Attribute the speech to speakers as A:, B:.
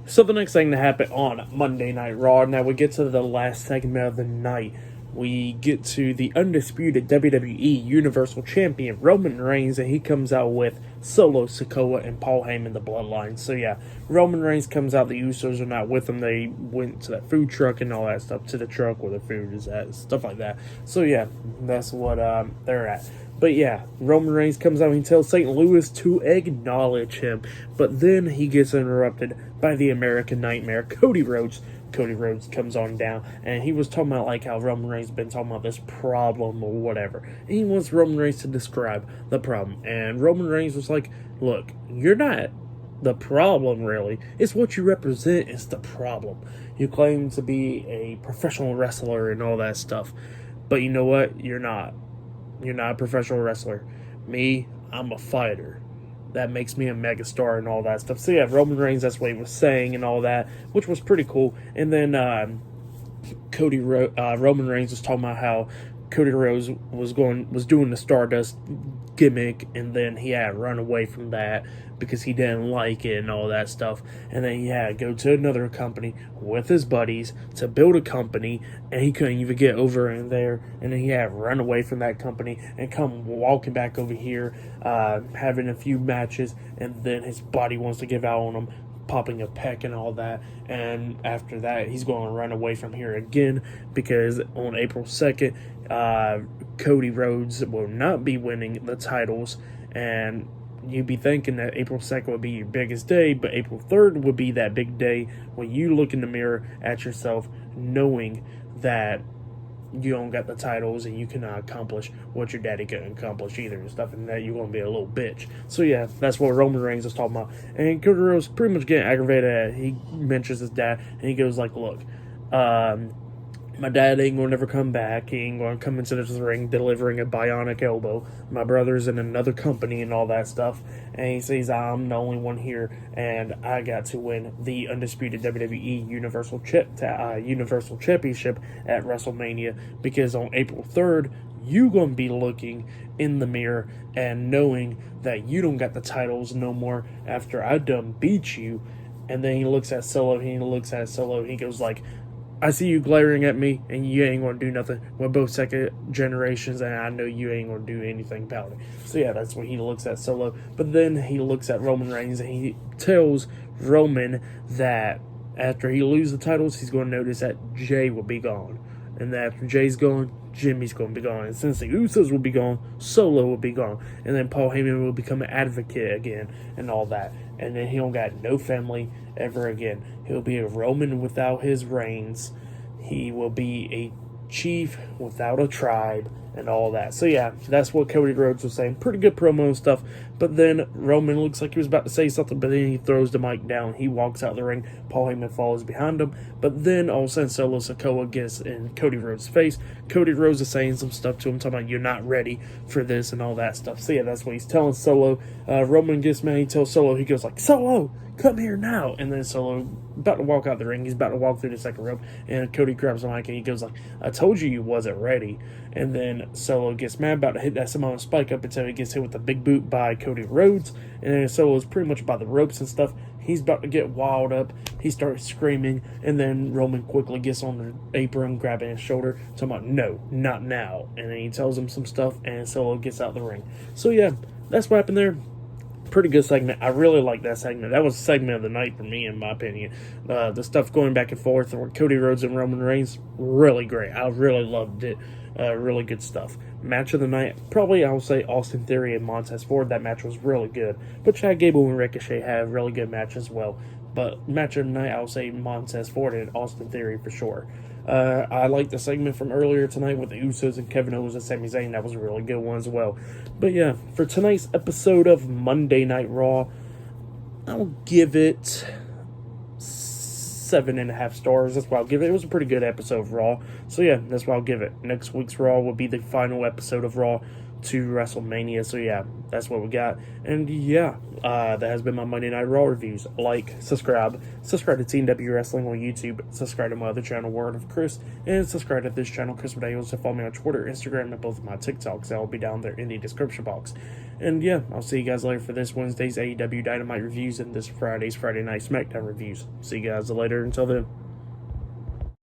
A: So the next thing to happen on Monday Night Raw, now we get to the last segment of the night. We get to the undisputed WWE Universal Champion Roman Reigns, and he comes out with Solo Sikoa and Paul Heyman, the Bloodline. So yeah, Roman Reigns comes out, the Usos are not with him, they went to that food truck and all that stuff, to the truck where the food is at, stuff like that. So yeah, that's what they're at. But yeah, Roman Reigns comes out and he tells St. Louis to acknowledge him. But then he gets interrupted by the American Nightmare, Cody Rhodes. Cody Rhodes comes on down, and he was talking about like how Roman Reigns been talking about this problem or whatever. And he wants Roman Reigns to describe the problem. And Roman Reigns was like, look, you're not the problem, really. It's what you represent is the problem. You claim to be a professional wrestler and all that stuff. But you know what? You're not. You're not a professional wrestler. Me, I'm a fighter. That makes me a megastar and all that stuff. So yeah, Roman Reigns, that's what he was saying and all that, which was pretty cool. And then Roman Reigns was talking about how Cody Rhodes was doing the Stardust gimmick, and then he had to run away from that because he didn't like it and all that stuff. And then he had to go to another company with his buddies to build a company, and he couldn't even get over in there. And then he had to run away from that company and come walking back over here, having a few matches, and then his body wants to give out on him, popping a pec and all that. And after that, he's going to run away from here again, because on April 2nd, Cody Rhodes will not be winning the titles. And you'd be thinking that April 2nd would be your biggest day, but April 3rd would be that big day when you look in the mirror at yourself, knowing that you don't got the titles and you cannot accomplish what your daddy couldn't accomplish either and stuff, and that you're going to be a little bitch. So yeah, that's what Roman Reigns is talking about. And Cody Rhodes pretty much getting aggravated at it. He mentions his dad, and he goes like, look, my dad ain't going to never come back. He ain't going to come into this ring delivering a bionic elbow. My brother's in another company and all that stuff. And he says, I'm the only one here, and I got to win the undisputed WWE Universal Championship at WrestleMania, because on April 3rd, you going to be looking in the mirror and knowing that you don't got the titles no more after I done beat you. And then he looks at Solo, and he goes like, I see you glaring at me, and you ain't going to do nothing. We're both second generations, and I know you ain't going to do anything about it. So yeah, that's when he looks at Solo. But then he looks at Roman Reigns, and he tells Roman that after he loses the titles, he's going to notice that Jay will be gone. And that after Jay's gone, Jimmy's going to be gone. And since the Usos will be gone, Solo will be gone. And then Paul Heyman will become an advocate again and all that. And then he don't got no family ever again. He'll be a Roman without his reigns. He will be a chief without a tribe and all that. So yeah, that's what Cody Rhodes was saying. Pretty good promo and stuff. But then Roman looks like he was about to say something, but then he throws the mic down. He walks out the ring. Paul Heyman follows behind him. But then all of a sudden Solo Sikoa gets in Cody Rhodes' face. Cody Rhodes is saying some stuff to him, talking about you're not ready for this and all that stuff. So yeah, that's what he's telling Solo. Roman gets mad. He tells Solo, he goes like, Solo, come here now. And then Solo about to walk out the ring. He's about to walk through the second rope, and Cody grabs the mic and he goes like, I told you wasn't ready. And then Solo gets mad, about to hit that Samoan spike up until he gets hit with the big boot by Cody Rhodes. And then Solo's pretty much by the ropes and stuff. He's about to get wild up. He starts screaming, and then Roman quickly gets on the apron, grabbing his shoulder, talking about, no, not now. And then he tells him some stuff, and Solo gets out the ring. So yeah, that's what happened there. Pretty good segment. I really like that segment. That was the segment of the night for me, in my opinion. The stuff going back and forth with Cody Rhodes and Roman Reigns, really great. I really loved it. Really good stuff. Match of the night, probably I will say Austin Theory and Montez Ford. That match was really good. But Chad Gable and Ricochet had a really good match as well. But match of the night, I will say Montez Ford and Austin Theory for sure. I like the segment from earlier tonight with the Usos and Kevin Owens and Sami Zayn. That was a really good one as well. But yeah, for tonight's episode of Monday Night Raw, I'll give it 7.5 stars. That's what I'll give it. It was a pretty good episode of Raw. So yeah, that's what I'll give it. Next week's Raw will be the final episode of Raw. to WrestleMania. So yeah, that's what we got. And yeah, that has been my Monday Night Raw reviews. Like, subscribe to Team W Wrestling on YouTube, subscribe to my other channel, Word of Chris, and subscribe to this channel, Chris Medeiros, to follow me on Twitter, Instagram, and both of my TikToks. That will be down there in the description box. And yeah, I'll see you guys later for this Wednesday's AEW Dynamite reviews and this Friday's Friday Night SmackDown reviews. See you guys later. Until then.